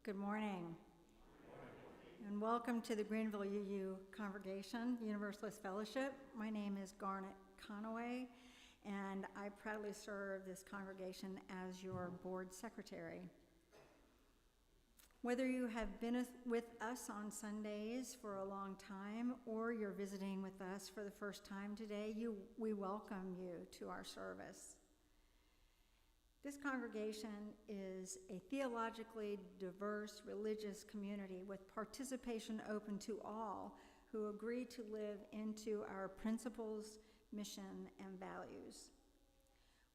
Good morning, and welcome to the Greenville UU Congregation Universalist Fellowship. My name is Garnet Conaway, and I proudly serve this congregation as your board secretary. Whether you have been with us on Sundays for a long time or you're visiting with us for the first time today, we welcome you to our service. This congregation is a theologically diverse religious community with participation open to all who agree to live into our principles, mission, and values.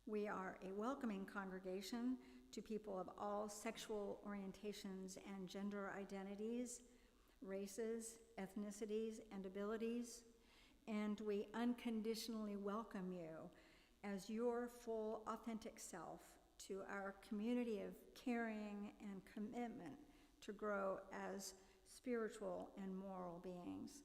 We are a welcoming congregation to people of all sexual orientations and gender identities, races, ethnicities, and abilities, and we unconditionally welcome you as your full, authentic self to our community of caring and commitment to grow as spiritual and moral beings.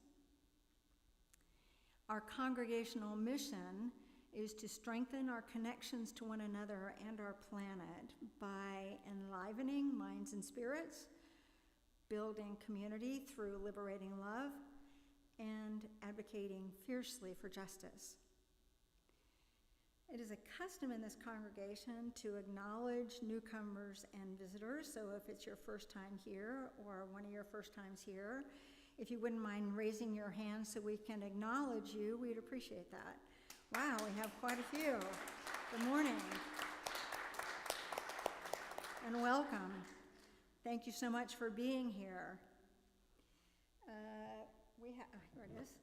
Our congregational mission is to strengthen our connections to one another and our planet by enlivening minds and spirits, building community through liberating love, and advocating fiercely for justice. It is a custom in this congregation to acknowledge newcomers and visitors, so if it's your first time here or one of your first times here, if you wouldn't mind raising your hand so we can acknowledge you, we'd appreciate that. Wow, we have quite a few. Good morning. And welcome. Thank you so much for being here. Here it is.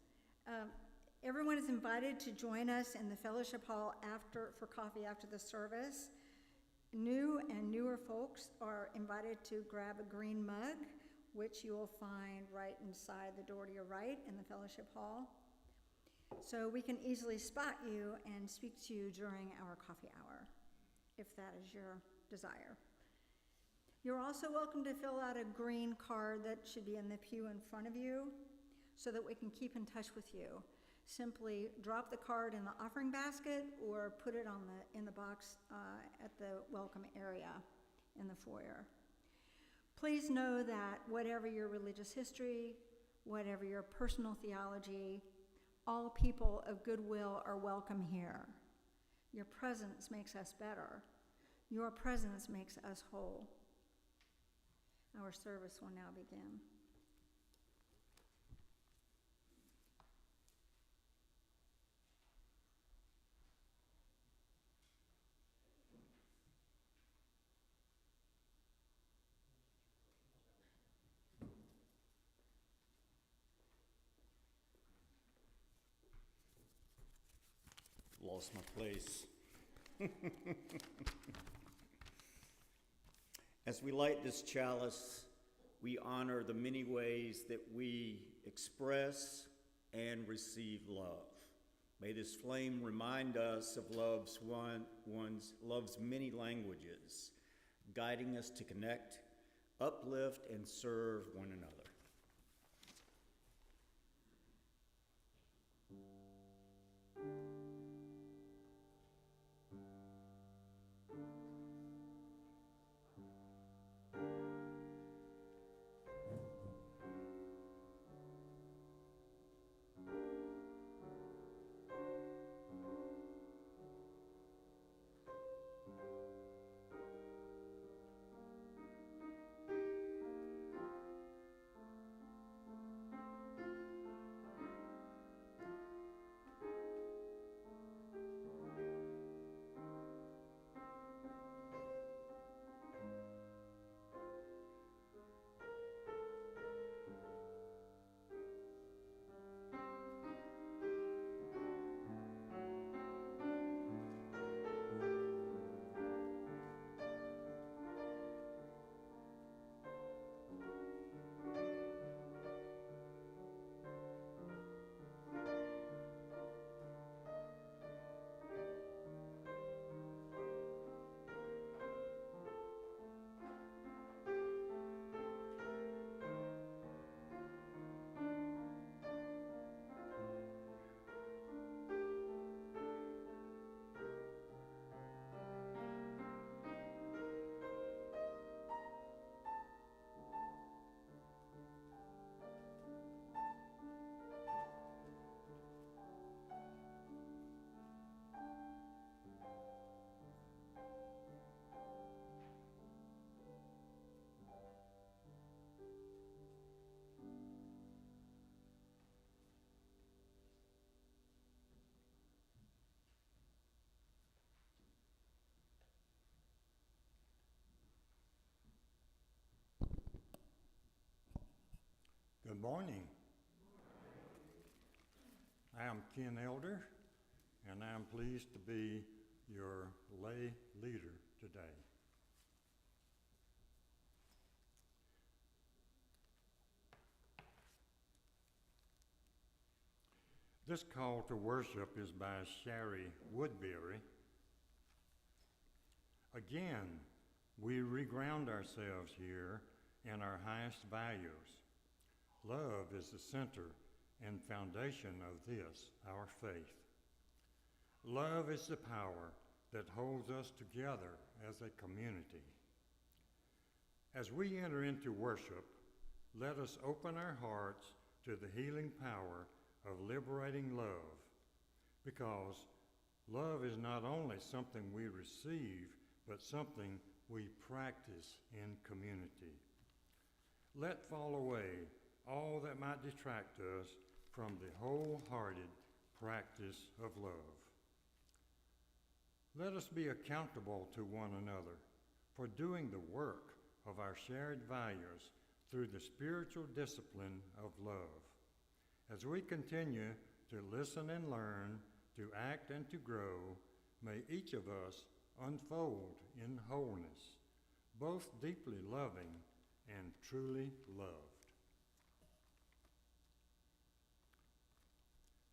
Everyone is invited to join us in the fellowship hall for coffee after the service. New and newer folks are invited to grab a green mug, which you will find right inside the door to your right in the fellowship hall. So we can easily spot you and speak to you during our coffee hour, if that is your desire. You're also welcome to fill out a green card that should be in the pew in front of you so that we can keep in touch with you. Simply drop the card in the offering basket or put it in the box at the welcome area in the foyer. Please know that whatever your religious history, whatever your personal theology, all people of goodwill are welcome here. Your presence makes us better. Your presence makes us whole. Our service will now begin. Lost my place. As we light this chalice, we honor the many ways that we express and receive love. May this flame remind us of love's many languages, guiding us to connect, uplift, and serve one another. morning. I am Ken Elder, and I am pleased to be your lay leader today. This call to worship is by Shari Woodbury. Again, we reground ourselves here in our highest values. Love is the center and foundation of this, our faith. Love is the power that holds us together as a community. As we enter into worship, let us open our hearts to the healing power of liberating love, because love is not only something we receive, but something we practice in community. Let fall away all that might distract us from the wholehearted practice of love. Let us be accountable to one another for doing the work of our shared values through the spiritual discipline of love. As we continue to listen and learn, to act and to grow, may each of us unfold in wholeness, both deeply loving and truly loved.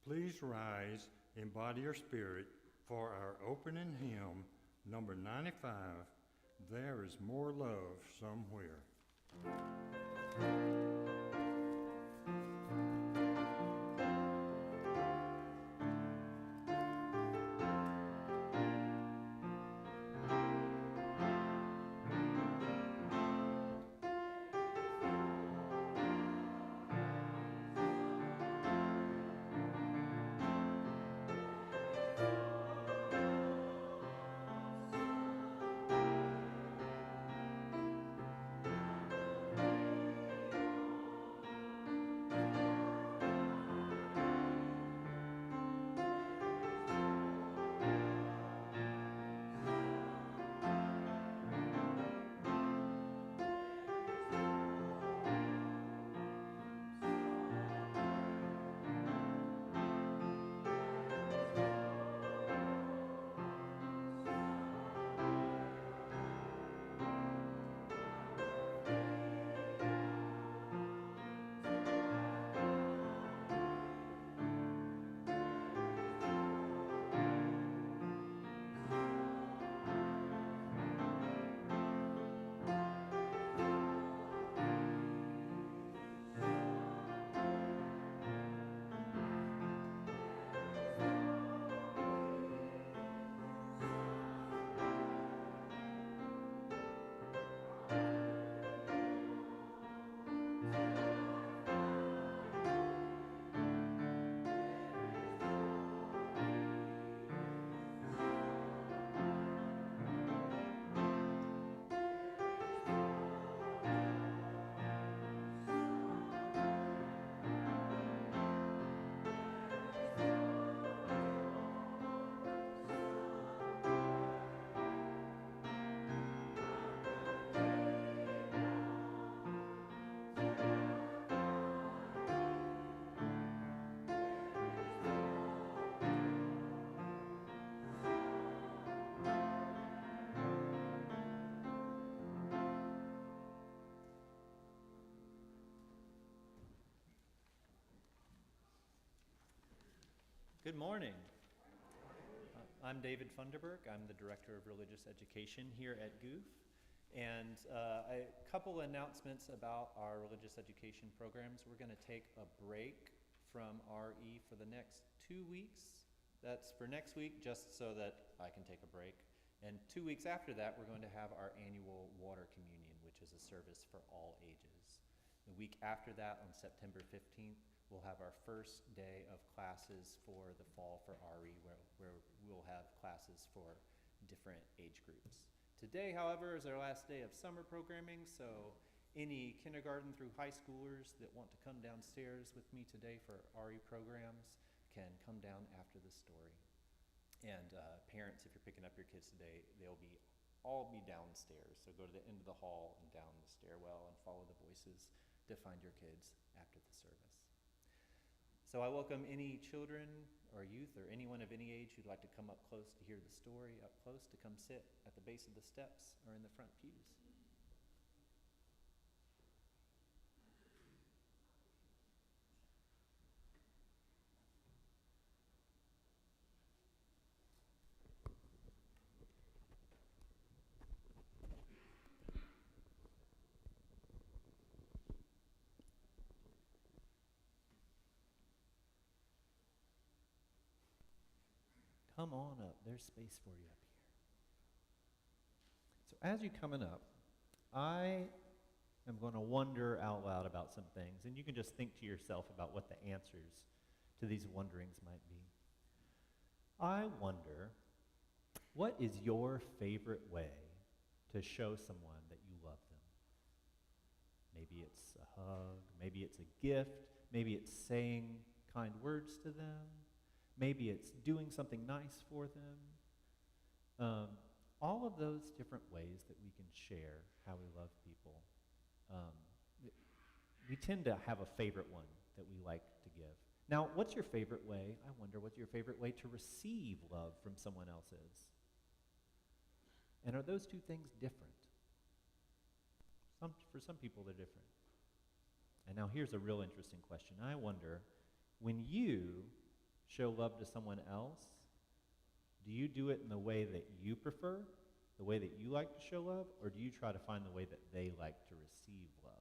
Please rise in body or spirit for our opening hymn, number 95, There is More Love Somewhere. Good morning. I'm David Funderburk. I'm the Director of Religious Education here at GOOF. And a couple announcements about our religious education programs. We're going to take a break from RE for the next 2 weeks. That's for next week, just so that I can take a break. And 2 weeks after that, we're going to have our annual water communion, which is a service for all ages. The week after that, on September 15th, we'll have our first day of classes for the fall for RE, where we'll have classes for different age groups. Today, however, is our last day of summer programming, so any kindergarten through high schoolers that want to come downstairs with me today for RE programs can come down after the story. And parents, if you're picking up your kids today, they'll all be downstairs. So go to the end of the hall and down the stairwell and follow the voices to find your kids after the service. So I welcome any children or youth or anyone of any age who'd like to come up close to hear the story, up close to come sit at the base of the steps or in the front pews. Come on up. There's space for you up here. So as you're coming up, I am going to wonder out loud about some things, and you can just think to yourself about what the answers to these wonderings might be. I wonder, what is your favorite way to show someone that you love them? Maybe it's a hug, maybe it's a gift, maybe it's saying kind words to them, maybe it's doing something nice for them. All of those different ways that we can share how we love people. We tend to have a favorite one that we like to give. Now, what's your favorite way? I wonder what's your favorite way to receive love from someone else is. And are those two things different? For some people, they're different. And now here's a real interesting question. I wonder, when you show love to someone else, do you do it in the way that you prefer, the way that you like to show love, or do you try to find the way that they like to receive love?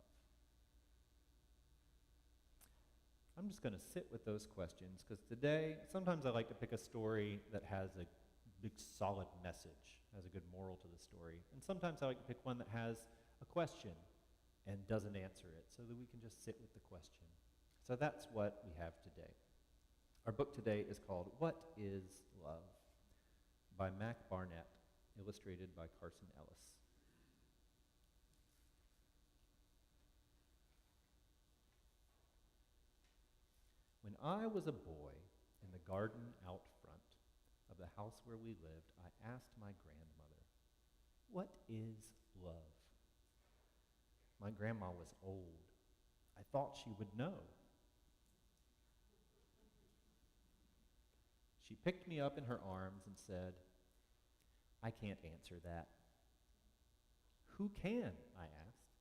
I'm just going to sit with those questions, because today, sometimes I like to pick a story that has a big solid message, has a good moral to the story, and sometimes I like to pick one that has a question and doesn't answer it, so that we can just sit with the question. So that's what we have today. Our book today is called What is Love? By Mac Barnett, illustrated by Carson Ellis. When I was a boy, in the garden out front of the house where we lived, I asked my grandmother, "What is love?" My grandma was old. I thought she would know. She picked me up in her arms and said, "I can't answer that." "Who can?" I asked.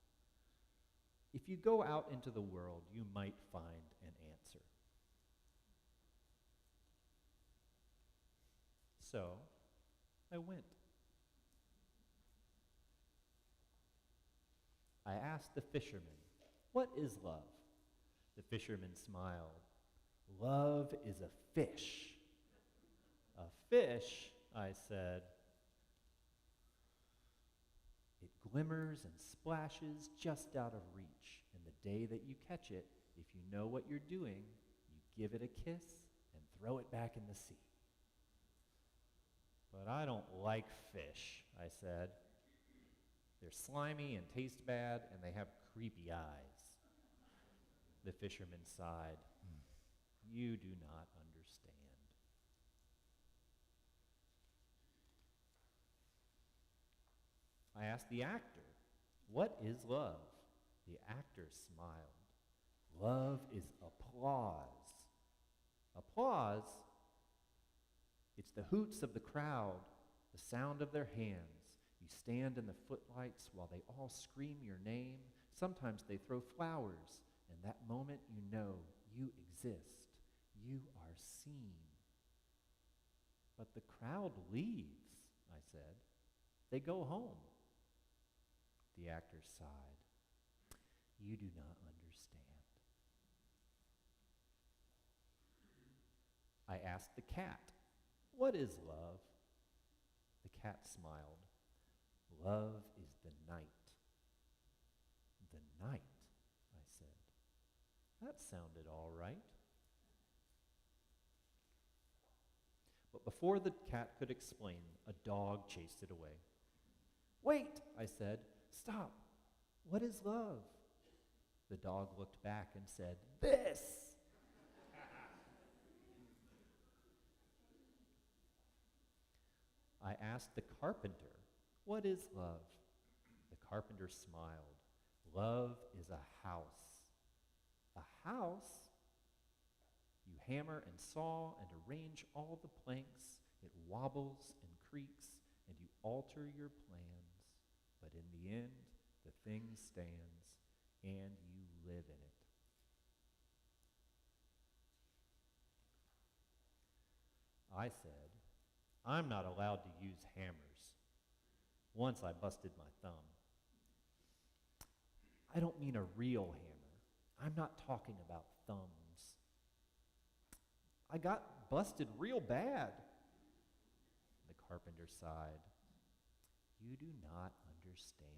"If you go out into the world, you might find an answer." So I went. I asked the fisherman, "What is love?" The fisherman smiled. "Love is a fish." "A fish?" I said. "It glimmers and splashes just out of reach, and the day that you catch it, if you know what you're doing, you give it a kiss and throw it back in the sea." "But I don't like fish," I said. "They're slimy and taste bad, and they have creepy eyes." The fisherman sighed. "You do not understand." I asked the actor, "What is love?" The actor smiled. "Love is applause." "Applause?" "It's the hoots of the crowd, the sound of their hands. You stand in the footlights while they all scream your name. Sometimes they throw flowers, and that moment you know you exist. You are seen." "But the crowd leaves," I said. "They go home." The actor sighed. "You do not understand." I asked the cat, "What is love?" The cat smiled. "Love is the night." "The night," I said. That sounded all right. But before the cat could explain, a dog chased it away. "Wait," I said. "Stop. What is love?" The dog looked back and said, "This." I asked the carpenter, "What is love?" The carpenter smiled. "Love is a house." house. You hammer and saw and arrange all the planks. It wobbles and creaks, and you alter your plans. But in the end, the thing stands, and you live in it. I said, I'm not allowed to use hammers. Once I busted my thumb. I don't mean a real hammer. I'm not talking about thumbs. I got busted real bad. The carpenter sighed. You do not understand.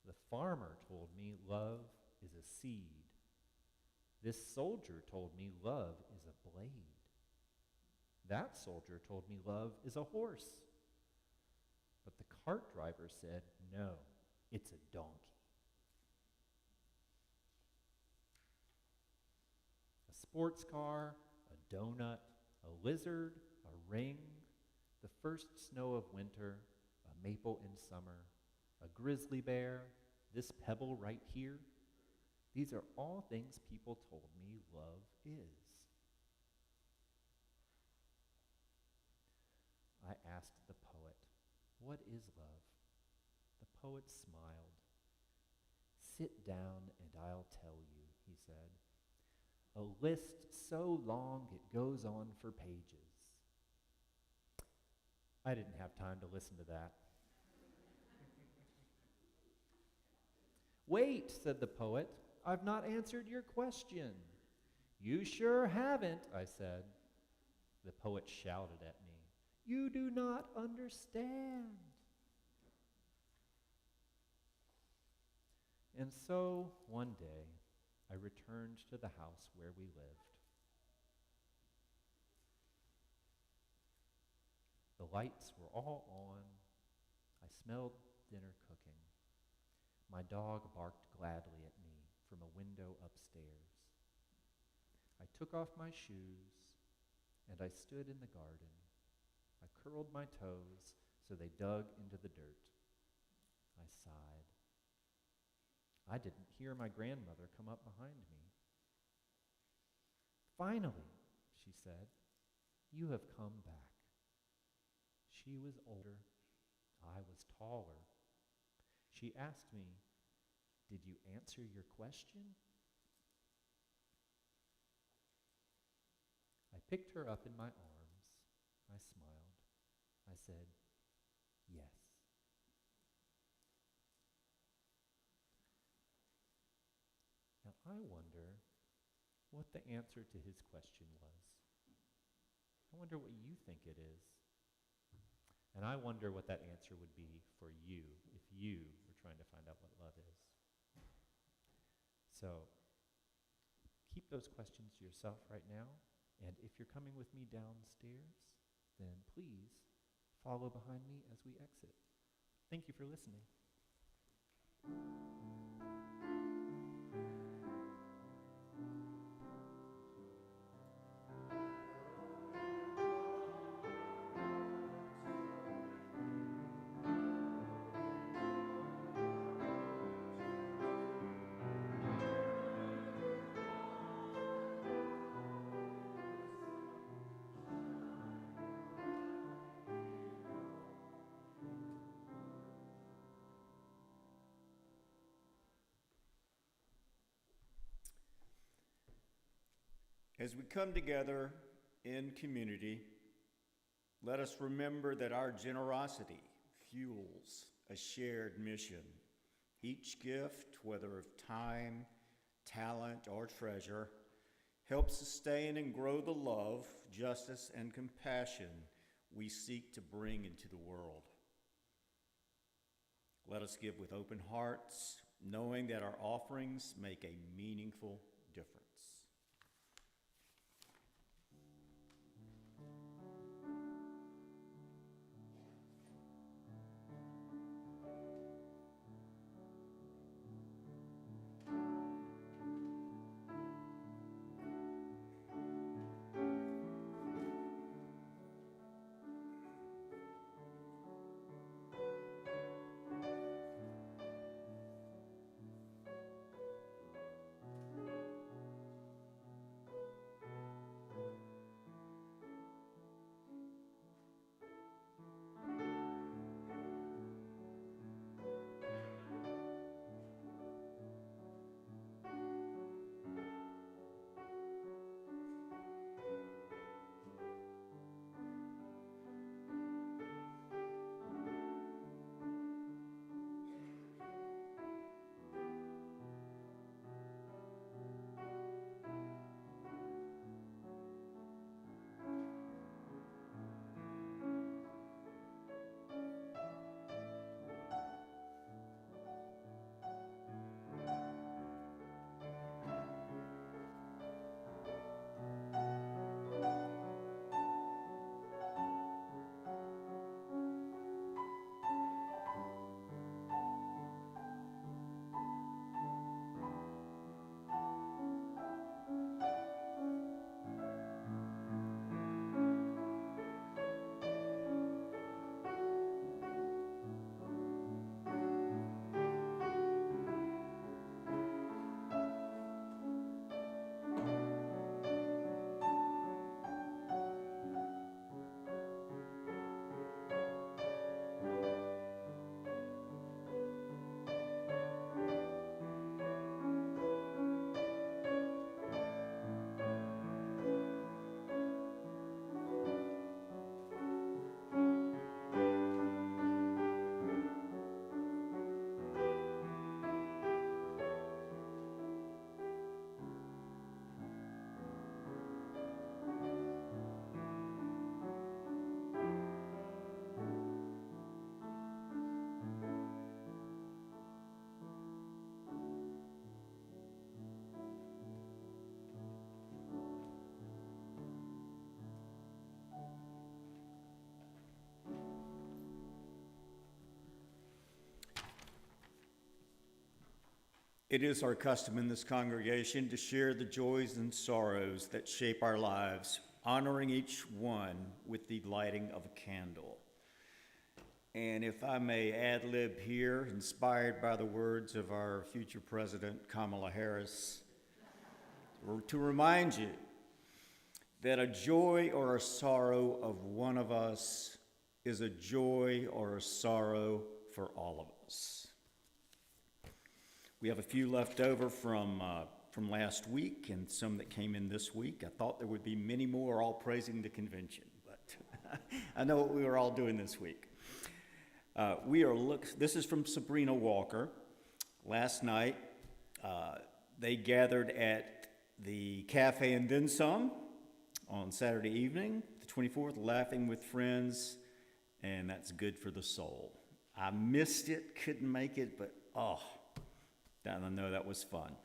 The farmer told me love is a seed. This soldier told me love is a blade. That soldier told me love is a horse. But the cart driver said, no, it's a donkey. A sports car, a donut, a lizard, a ring, the first snow of winter, a maple in summer, a grizzly bear, this pebble right here. These are all things people told me love is. I asked the poet, what is love? The poet smiled. Sit down and I'll tell you, he said. A list so long it goes on for pages. I didn't have time to listen to that. Wait, said the poet, I've not answered your question. You sure haven't, I said. The poet shouted at me. You do not understand. And so, one day, I returned to the house where we lived. The lights were all on. I smelled dinner cooking. My dog barked gladly at me from a window upstairs. I took off my shoes, and I stood in the garden. I curled my toes so they dug into the dirt. I sighed. I didn't hear my grandmother come up behind me. Finally, she said, you have come back. She was older. I was taller. She asked me, did you answer your question? I picked her up in my arms. I smiled. I said, yes. Now I wonder what the answer to his question was. I wonder what you think it is. And I wonder what that answer would be for you if you were trying to find out what love is. So keep those questions to yourself right now. And if you're coming with me downstairs, then please follow behind me as we exit. Thank you for listening. As we come together in community, let us remember that our generosity fuels a shared mission. Each gift, whether of time, talent, or treasure, helps sustain and grow the love, justice, and compassion we seek to bring into the world. Let us give with open hearts, knowing that our offerings make a meaningful difference. It is our custom in this congregation to share the joys and sorrows that shape our lives, honoring each one with the lighting of a candle. And if I may ad-lib here, inspired by the words of our future president, Kamala Harris, to remind you that a joy or a sorrow of one of us is a joy or a sorrow for all of us. We have a few left over from last week and some that came in this week. I thought there would be many more all praising the convention, but I know what we were all doing this week. This is from Sabrina Walker. Last night, they gathered at the Cafe and Then Some on Saturday evening, the 24th, laughing with friends, and that's good for the soul. I missed it, couldn't make it, but I know that was fun.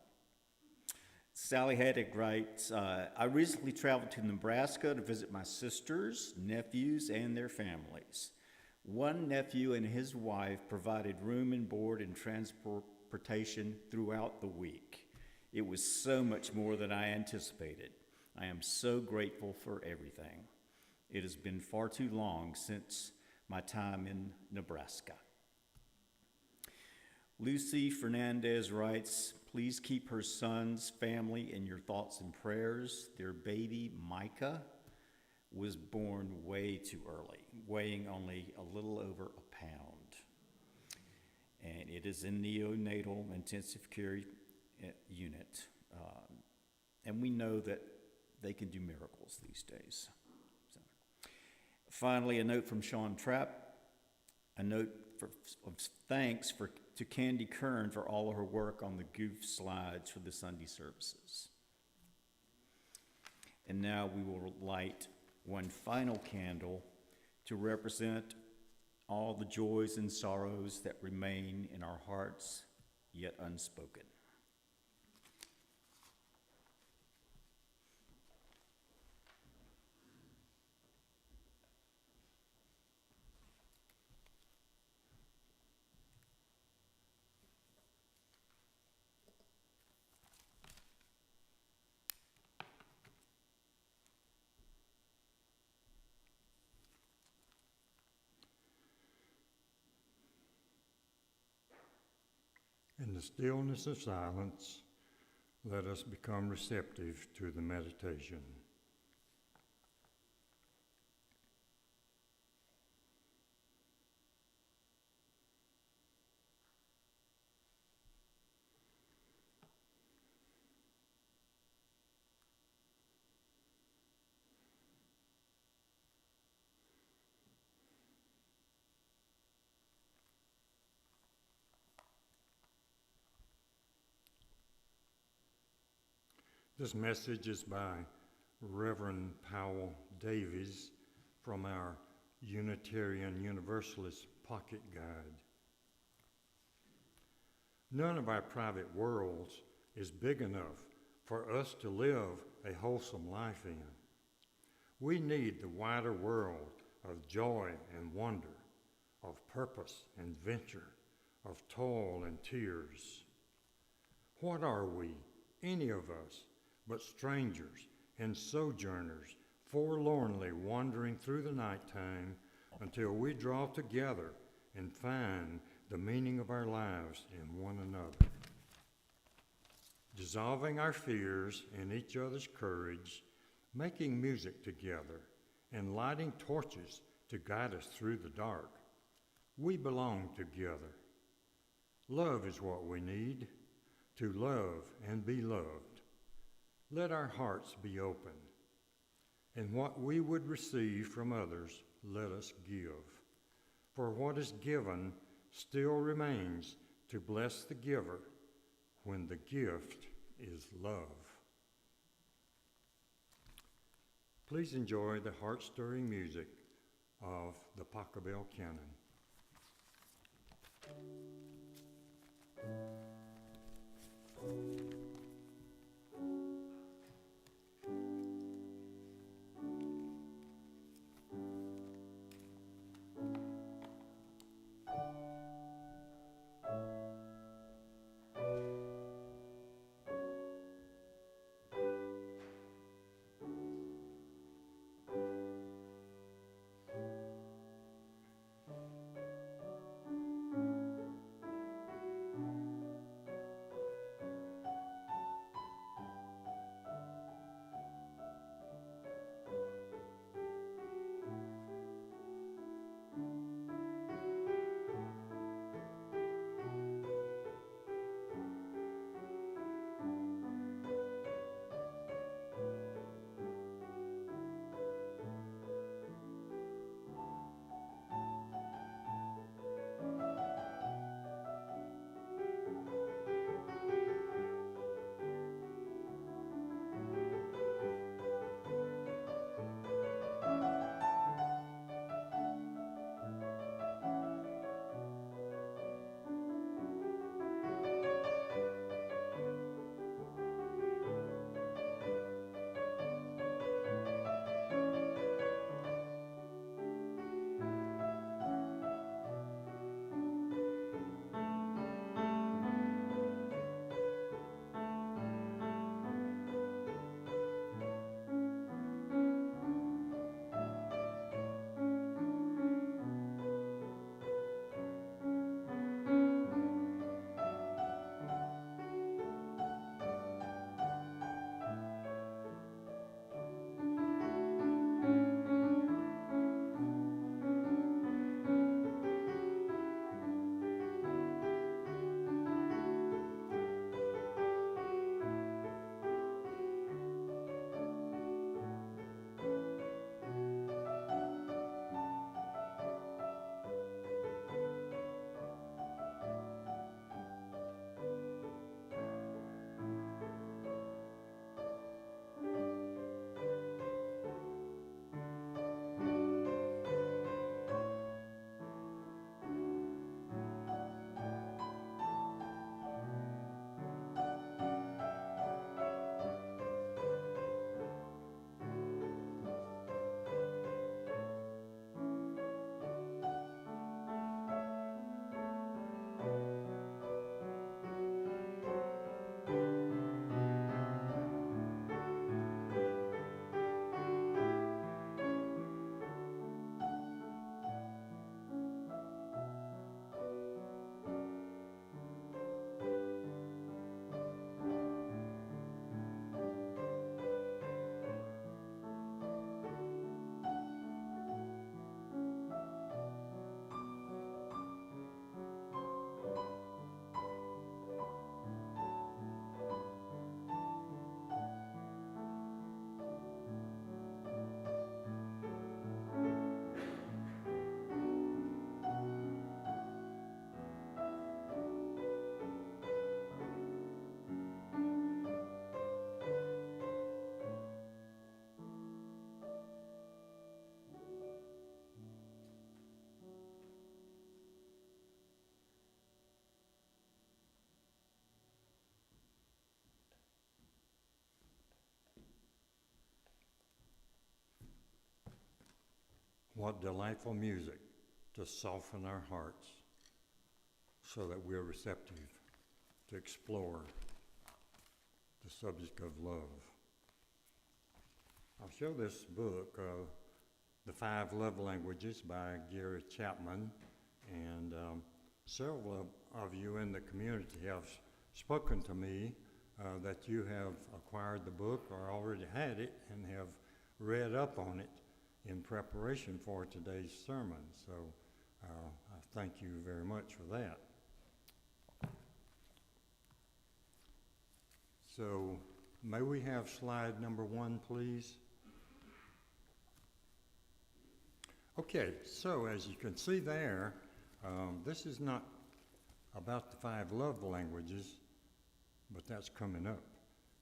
Sally Haddock writes, I recently traveled to Nebraska to visit my sisters, nephews, and their families. One nephew and his wife provided room and board and transportation throughout the week. It was so much more than I anticipated. I am so grateful for everything. It has been far too long since my time in Nebraska. Lucy Fernandez writes, please keep her son's family in your thoughts and prayers. Their baby, Micah, was born way too early, weighing only a little over a pound. And it is in neonatal intensive care unit. And we know that they can do miracles these days. So. Finally, a note from Sean Trapp, a note of thanks to Candy Kern for all of her work on the goof slides for the Sunday services. And now we will light one final candle to represent all the joys and sorrows that remain in our hearts, yet unspoken. In the stillness of silence, let us become receptive to the meditation. This message is by Reverend Powell Davies from our Unitarian Universalist Pocket Guide. None of our private worlds is big enough for us to live a wholesome life in. We need the wider world of joy and wonder, of purpose and venture, of toil and tears. What are we, any of us, but strangers and sojourners, forlornly wandering through the nighttime until we draw together and find the meaning of our lives in one another. Dissolving our fears in each other's courage, making music together, and lighting torches to guide us through the dark. We belong together. Love is what we need, to love and be loved. Let our hearts be open, and what we would receive from others, let us give. For what is given still remains to bless the giver when the gift is love. Please enjoy the heart-stirring music of the Pachelbel Canon. What delightful music to soften our hearts so that we're receptive to explore the subject of love. I'll show this book, The 5 Love Languages by Gary Chapman, and several of you in the community have spoken to me that you have acquired the book or already had it and have read up on it in preparation for today's sermon. So I thank you very much for that. So may we have slide number 1, please? Okay, so as you can see there, this is not about the 5 love languages, but that's coming up.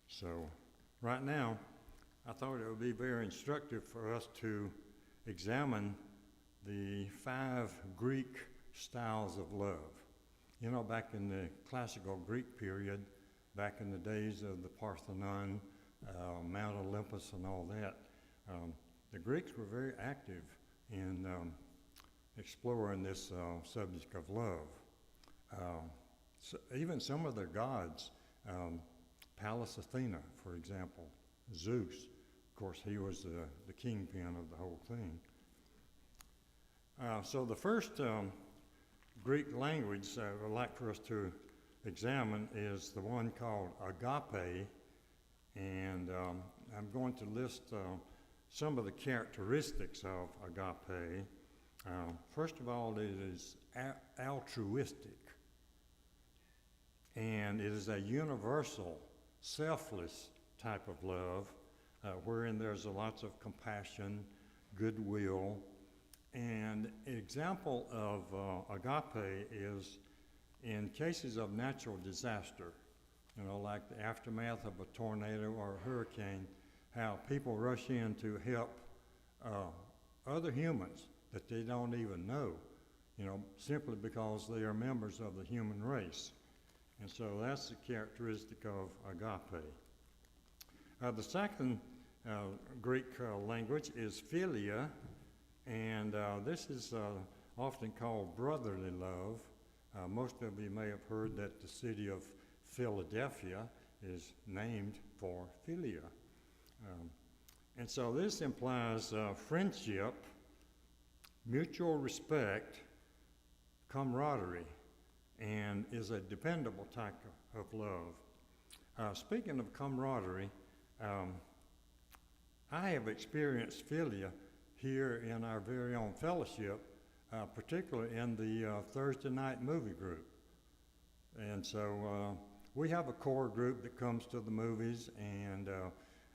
So right now, I thought it would be very instructive for us to examine the 5 Greek styles of love. You know, back in the classical Greek period, back in the days of the Parthenon, Mount Olympus and all that, the Greeks were very active in exploring this subject of love. So even some of their gods, Pallas Athena, for example, Zeus, of course, he was the kingpin of the whole thing. So the first Greek language I would like for us to examine is the one called agape, and I'm going to list some of the characteristics of agape. First of all, it is altruistic, and it is a universal, selfless type of love, wherein there's lots of compassion, goodwill, and an example of agape is in cases of natural disaster, you know, like the aftermath of a tornado or a hurricane, how people rush in to help other humans that they don't even know, you know, simply because they are members of the human race. And so that's the characteristic of agape. The second Greek language is philia, and this is often called brotherly love. Most of you may have heard that the city of Philadelphia is named for philia. And so this implies friendship, mutual respect, camaraderie, and is a dependable type of love. Speaking of camaraderie, I have experienced philia here in our very own fellowship, particularly in the Thursday night movie group. And so we have a core group that comes to the movies, and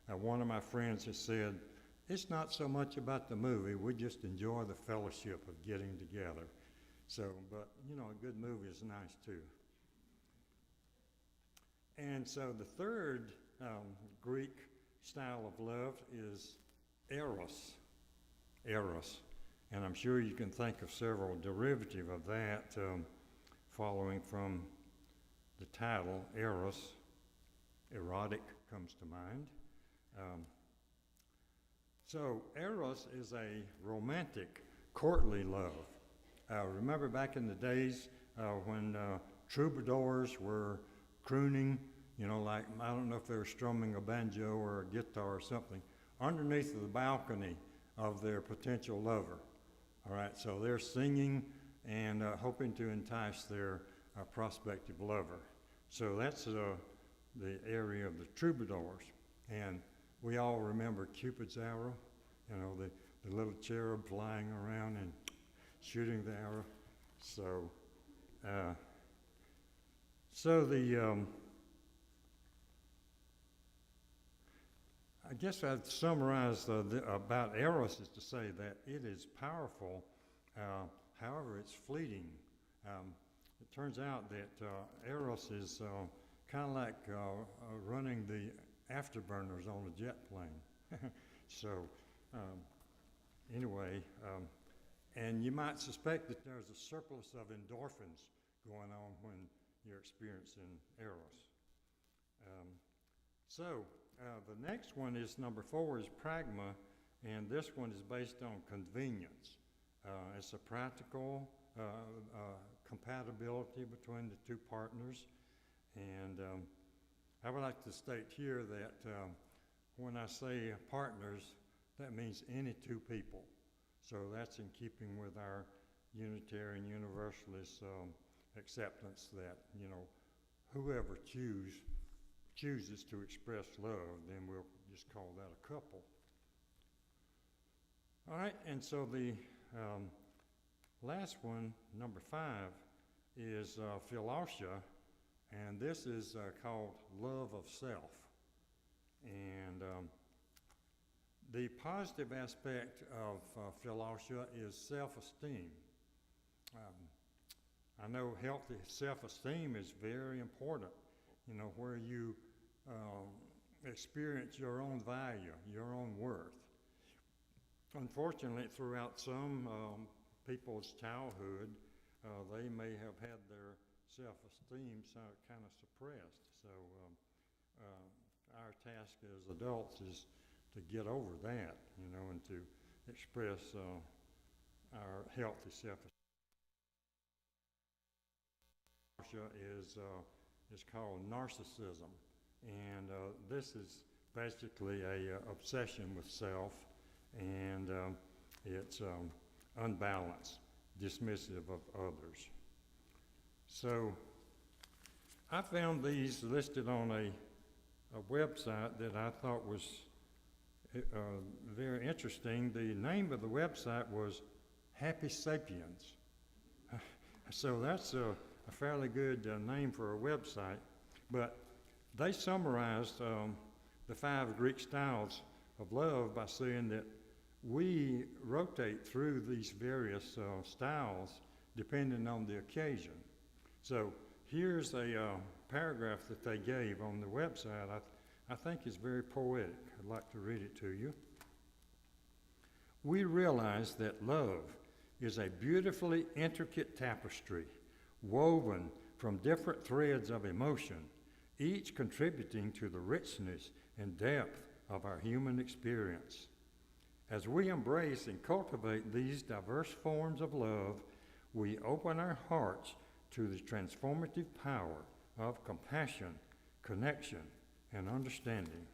one of my friends has said, it's not so much about the movie, we just enjoy the fellowship of getting together. So, but, you know, a good movie is nice too. And so the third Greek style of love is eros. Eros. And I'm sure you can think of several derivatives of that following from the title, eros. Erotic comes to mind. So eros is a romantic, courtly love. Remember back in the days when troubadours were crooning, you know, like, I don't know if they were strumming a banjo or a guitar or something, underneath the balcony of their potential lover. All right, so they're singing and hoping to entice their prospective lover. So that's the area of the troubadours. And we all remember Cupid's arrow, you know, the little cherub flying around and shooting the arrow. So, I guess I'd summarize about eros is to say that it is powerful, however it's fleeting. It turns out that eros is kind of like running the afterburners on a jet plane. So anyway, and you might suspect that there's a surplus of endorphins going on when you're experiencing eros. The next one is number 4 is pragma, and this one is based on convenience. It's a practical compatibility between the two partners, and I would like to state here that when I say partners, that means any two people. So that's in keeping with our Unitarian Universalist acceptance that, you know, whoever chooses to express love, then we'll just call that a couple. All right, and so the last one, number 5, is philartia, and this is called love of self. And the positive aspect of philartia is self-esteem. I know healthy self-esteem is very important, you know, where you experience your own value, your own worth. Unfortunately, throughout some people's childhood, they may have had their self-esteem kind of suppressed. So our task as adults is to get over that, you know, and to express our healthy self-esteem. Is called narcissism, and this is basically a obsession with self, and it's unbalanced, dismissive of others. So I found these listed on a website that I thought was very interesting. The name of the website was Happy Sapiens. So that's a fairly good name for a website, but they summarized the 5 Greek styles of love by saying that we rotate through these various styles depending on the occasion. So here's a paragraph that they gave on the website I think is very poetic. I'd like to read it to you. We realize that love is a beautifully intricate tapestry woven from different threads of emotion, each contributing to the richness and depth of our human experience. As we embrace and cultivate these diverse forms of love, we open our hearts to the transformative power of compassion, connection, and understanding.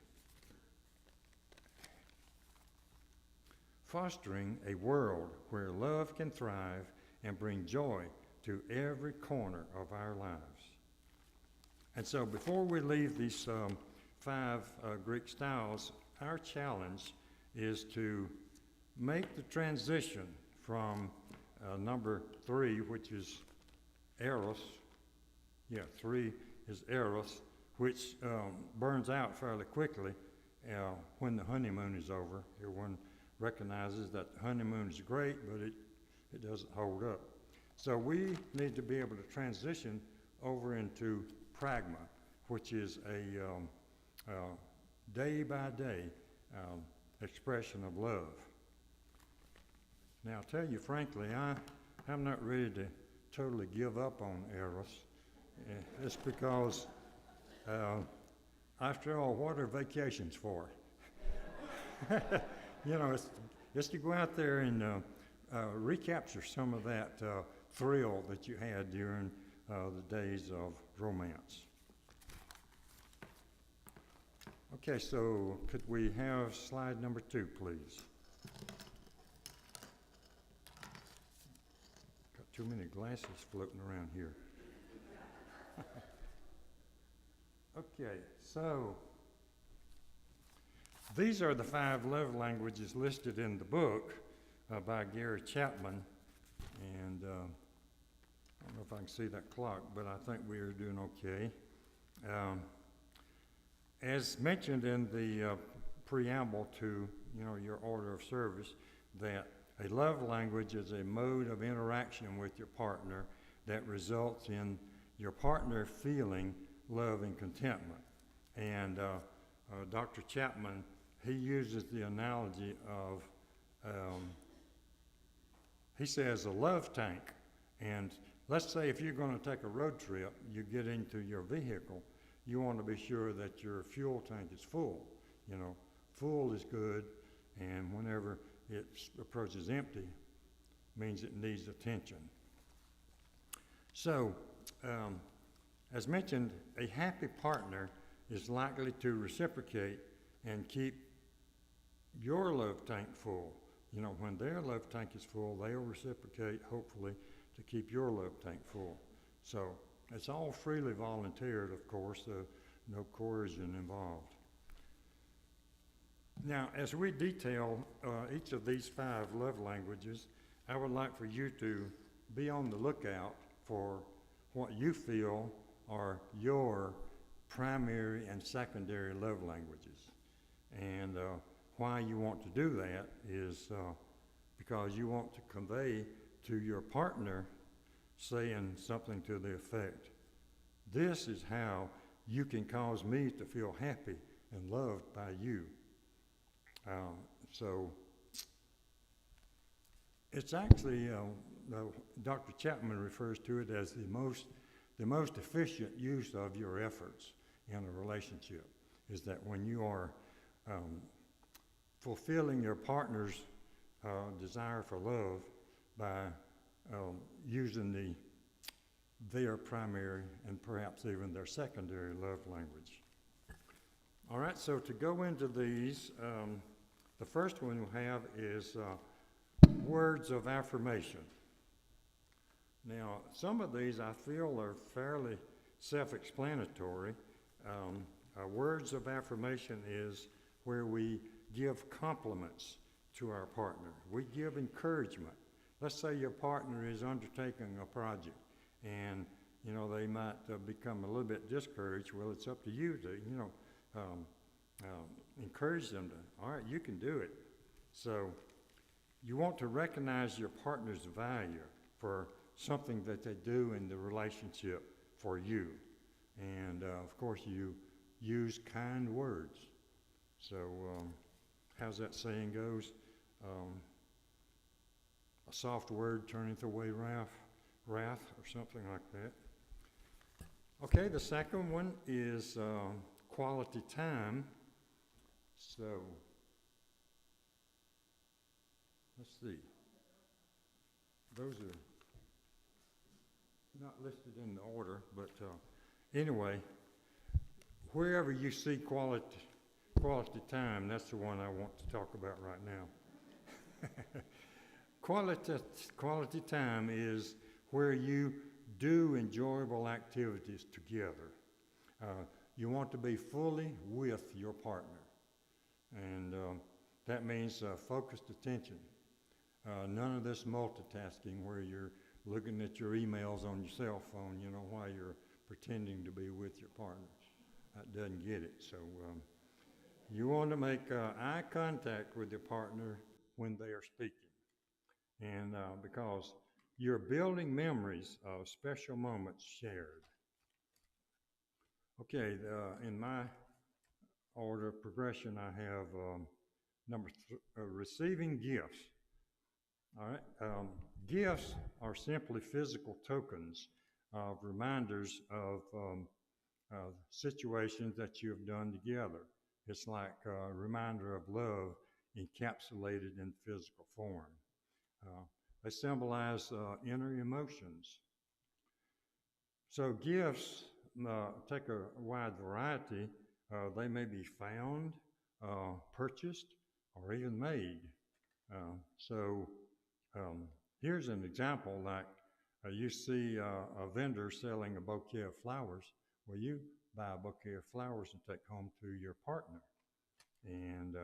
Fostering a world where love can thrive and bring joy to every corner of our lives. And so before we leave these 5 Greek styles, our challenge is to make the transition from number 3, which is eros. 3 is eros, which burns out fairly quickly when the honeymoon is over. Everyone recognizes that the honeymoon is great, but it doesn't hold up. So we need to be able to transition over into pragma, which is a day-by-day expression of love. Now, I'll tell you frankly, I'm not ready to totally give up on eros. It's because, after all, what are vacations for? You know, it's to go out there and recapture some of that thrill that you had during the days of romance. Okay, so could we have slide number 2, please? Got too many glasses floating around here. Okay, so these are the 5 love languages listed in the book by Gary Chapman, and I don't know if I can see that clock, but I think we are doing okay. As mentioned in the preamble to your order of service, that a love language is a mode of interaction with your partner that results in your partner feeling love and contentment. And Dr. Chapman, he uses the analogy of, he says a love tank. And let's say if you're going to take a road trip, you get into your vehicle, you want to be sure that your fuel tank is full. Full is good, and whenever it approaches empty, means it needs attention. So, as mentioned, a happy partner is likely to reciprocate and keep your love tank full. You know, when their love tank is full, they'll reciprocate, hopefully, to keep your love tank full. So, it's all freely volunteered, of course, no coercion involved. Now, as we detail each of these 5 love languages, I would like for you to be on the lookout for what you feel are your primary and secondary love languages. And why you want to do that is because you want to convey to your partner saying something to the effect, this is how you can cause me to feel happy and loved by you. So it's actually, Dr. Chapman refers to it as the most efficient use of your efforts in a relationship, is that when you are fulfilling your partner's desire for love by using their primary and perhaps even their secondary love language. All right, so to go into these, the first one we have is words of affirmation. Now, some of these I feel are fairly self-explanatory. Words of affirmation is where we give compliments to our partner. We give encouragement. Let's say your partner is undertaking a project and, you know, they might become a little bit discouraged. Well, it's up to you to, you know, encourage them to, all right, you can do it. So you want to recognize your partner's value for something that they do in the relationship for you. And, of course, you use kind words. So how's that saying goes? A soft word turneth away wrath, or something like that. Okay, the second one is quality time. So, let's see. Those are not listed in the order, but anyway, wherever you see quality time, that's the one I want to talk about right now. Quality time is where you do enjoyable activities together. You want to be fully with your partner, and that means focused attention. None of this multitasking where you're looking at your emails on your cell phone, you know, while you're pretending to be with your partner. That doesn't get it. So you want to make eye contact with your partner when they are speaking. And because you're building memories of special moments shared. Okay, in my order of progression, I have receiving gifts. All right, gifts are simply physical tokens of reminders of situations that you have done together. It's like a reminder of love encapsulated in physical form. They symbolize inner emotions. So gifts take a wide variety. They may be found, purchased, or even made. Here's an example, like you see a vendor selling a bouquet of flowers. Well, you buy a bouquet of flowers and take home to your partner. And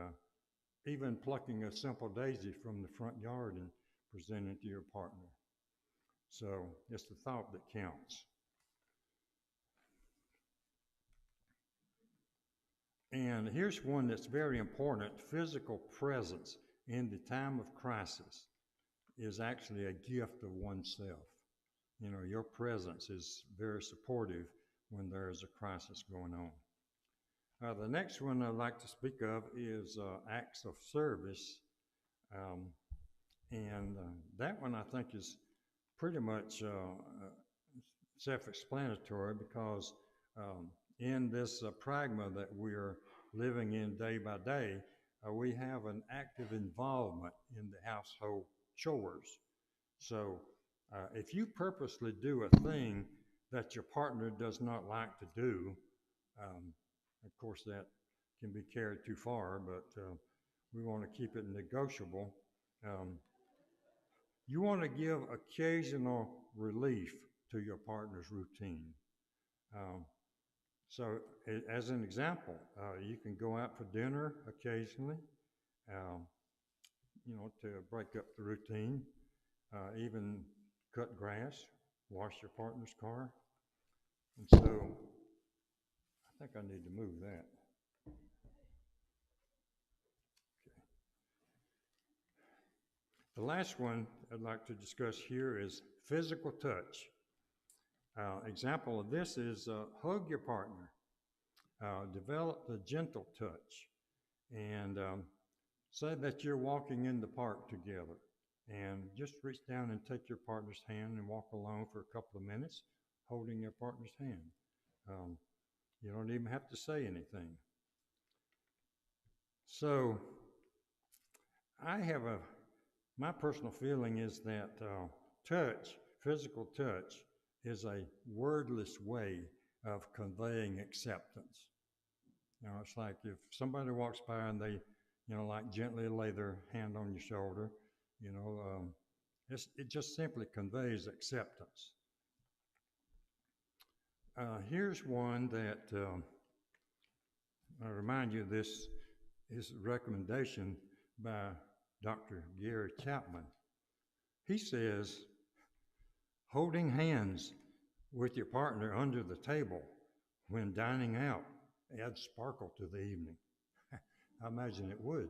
even plucking a simple daisy from the front yard and presenting it to your partner. So it's the thought that counts. And here's one that's very important. Physical presence in the time of crisis is actually a gift of oneself. You know, your presence is very supportive when there's a crisis going on. The next one I'd like to speak of is acts of service. That one I think is pretty much self-explanatory because in this pragma that we're living in day by day, we have an active involvement in the household chores. So if you purposely do a thing that your partner does not like to do, of course that can be carried too far, but we want to keep it negotiable. Um, you want to give occasional relief to your partner's routine. Um, so, as an example, you can go out for dinner occasionally, um, to break up the routine. Even cut grass, wash your partner's car. And so, I think I need to move that. Okay. The last one I'd like to discuss here is physical touch. Example of this is hug your partner. Develop the gentle touch. And say that you're walking in the park together and just reach down and take your partner's hand and walk along for a couple of minutes holding your partner's hand. You don't even have to say anything. So my personal feeling is that physical touch, is a wordless way of conveying acceptance. It's like if somebody walks by and they, like gently lay their hand on your shoulder, it just simply conveys acceptance. Here's one that I remind you, this is a recommendation by Dr. Gary Chapman. He says, holding hands with your partner under the table when dining out adds sparkle to the evening. I imagine it would.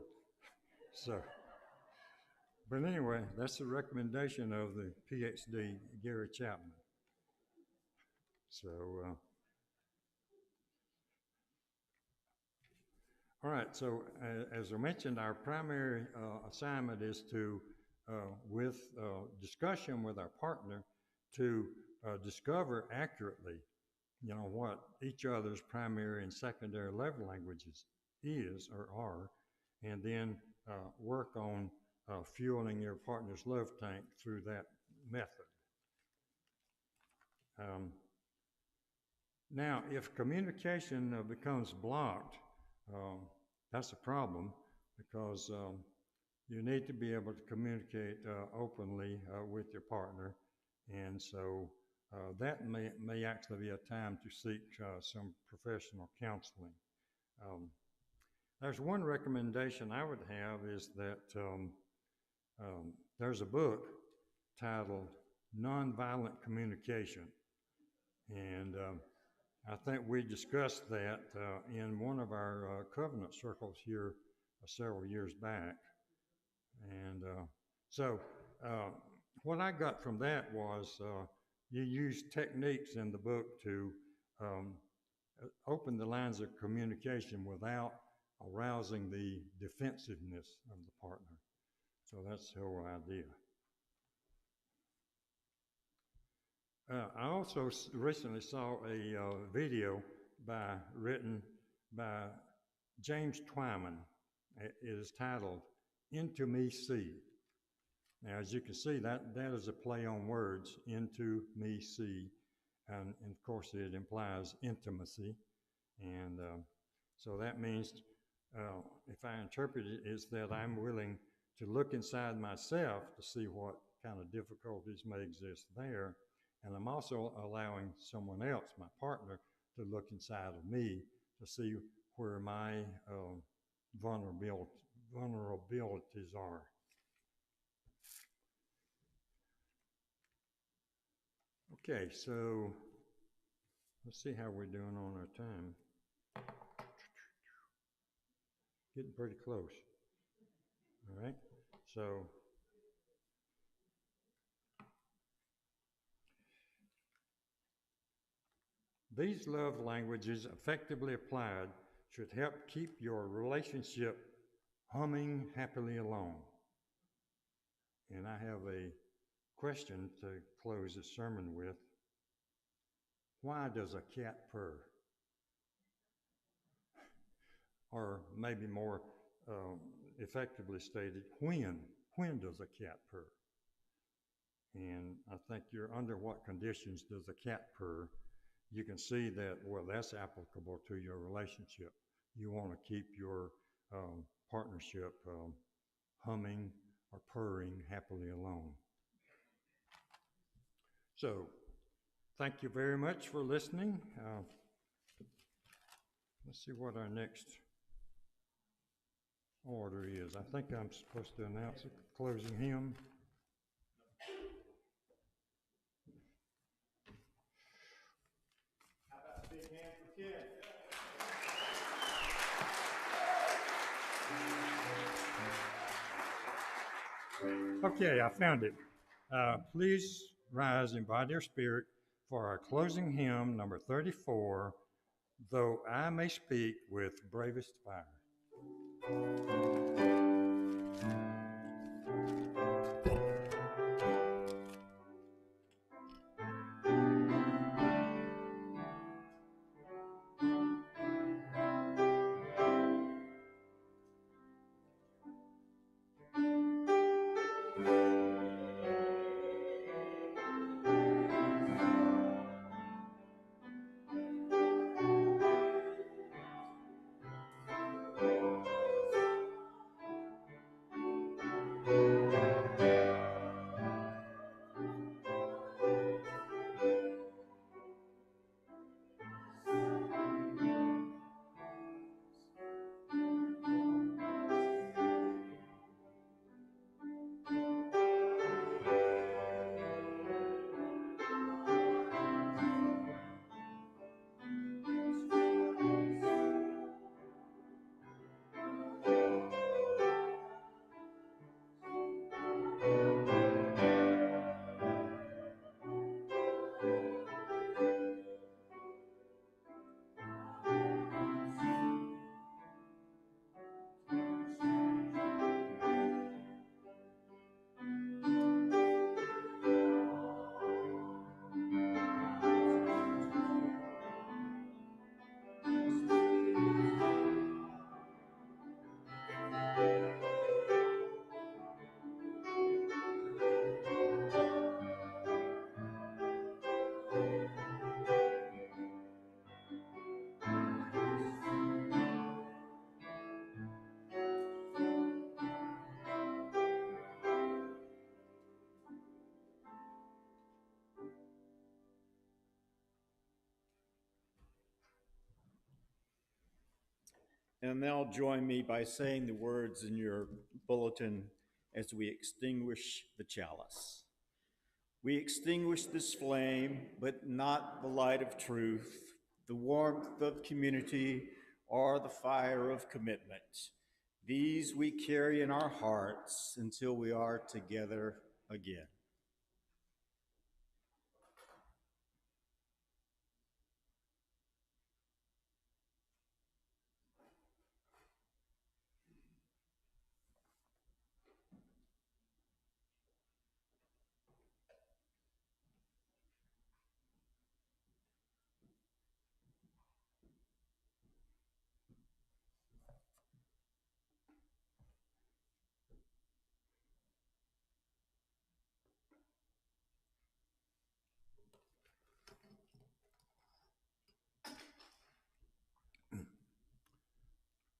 So, but anyway, that's the recommendation of the PhD, Gary Chapman. So, all right, so as I mentioned, our primary assignment is to, with discussion with our partner, to discover accurately, what each other's primary and secondary love languages is or are, and then work on fueling your partner's love tank through that method. Now, if communication becomes blocked, that's a problem because you need to be able to communicate openly with your partner, and so that may actually be a time to seek some professional counseling. There's one recommendation I would have is that there's a book titled Nonviolent Communication, and I think we discussed that in one of our covenant circles here several years back. And so what I got from that was you use techniques in the book to open the lines of communication without arousing the defensiveness of the partner. So that's the whole idea. I also recently saw a video written by James Twyman. It is titled Into Me See. Now, as you can see, that is a play on words, into me see, and of course it implies intimacy. And so that means, if I interpret it, is that I'm willing to look inside myself to see what kind of difficulties may exist there. And I'm also allowing someone else, my partner, to look inside of me to see where my vulnerabilities are. Okay, so let's see how we're doing on our time. Getting pretty close. All right, so these love languages effectively applied should help keep your relationship humming happily along. And I have a question to close this sermon with. Why does a cat purr? Or maybe more effectively stated, when does a cat purr? And I think you're under what conditions does a cat purr? You can see that, well, that's applicable to your relationship. You want to keep your partnership humming or purring happily along. So, thank you very much for listening. Let's see what our next order is. I think I'm supposed to announce a closing hymn. How about a big hand for Ken? Okay, I found it. Please rise in body or spirit for our closing hymn, number 34, Though I May Speak with Bravest Fire. And now join me by saying the words in your bulletin as we extinguish the chalice. We extinguish this flame, but not the light of truth, the warmth of community, or the fire of commitment. These we carry in our hearts until we are together again.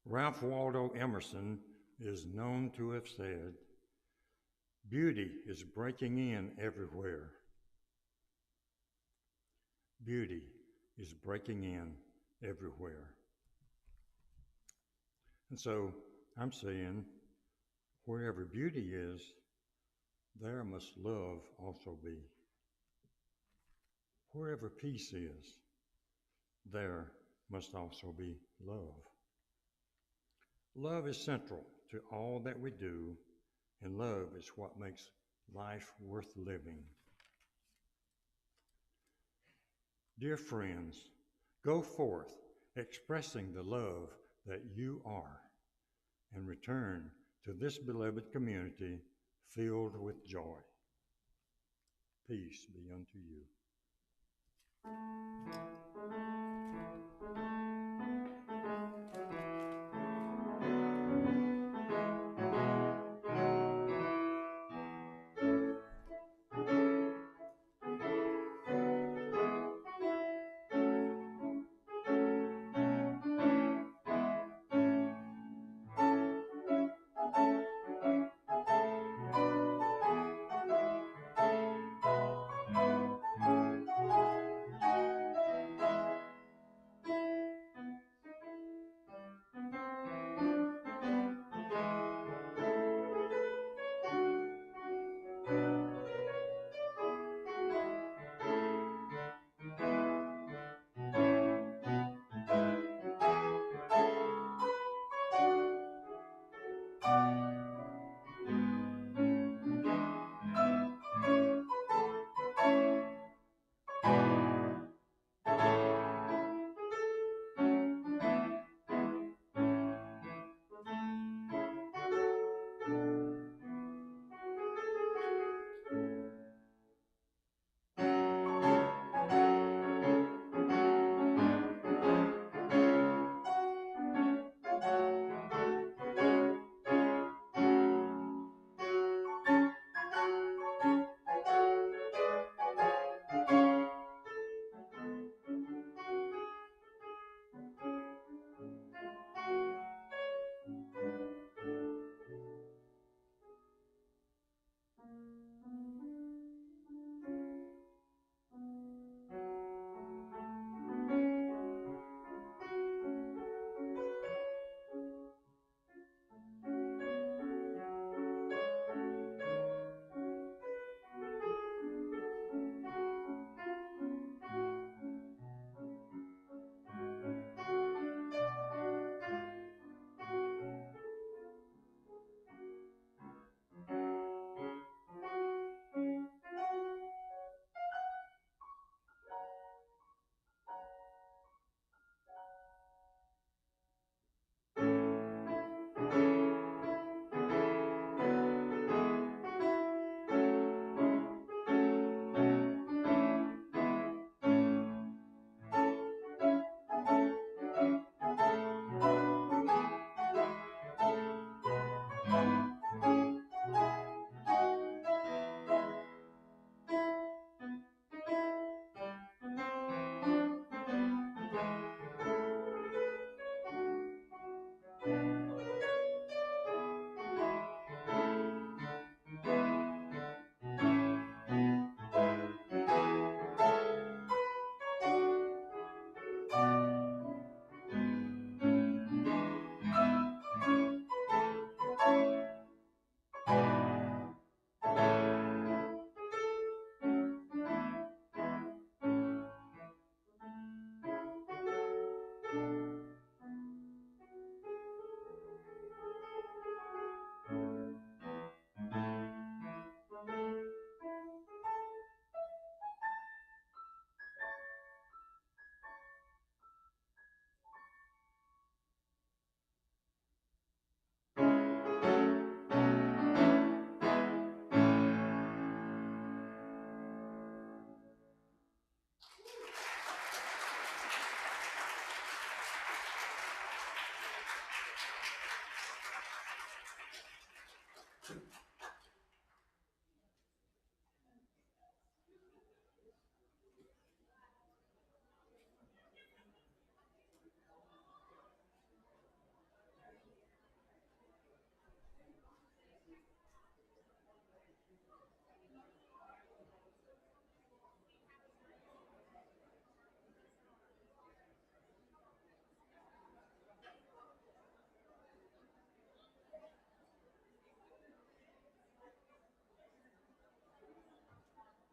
Ralph Waldo Emerson is known to have said, "Beauty is breaking in everywhere." Beauty is breaking in everywhere. And so I'm saying, wherever beauty is, there must love also be. Wherever peace is, there must also be love. Love is central to all that we do, and love is what makes life worth living. Dear friends, go forth expressing the love that you are, and return to this beloved community filled with joy. Peace be unto you.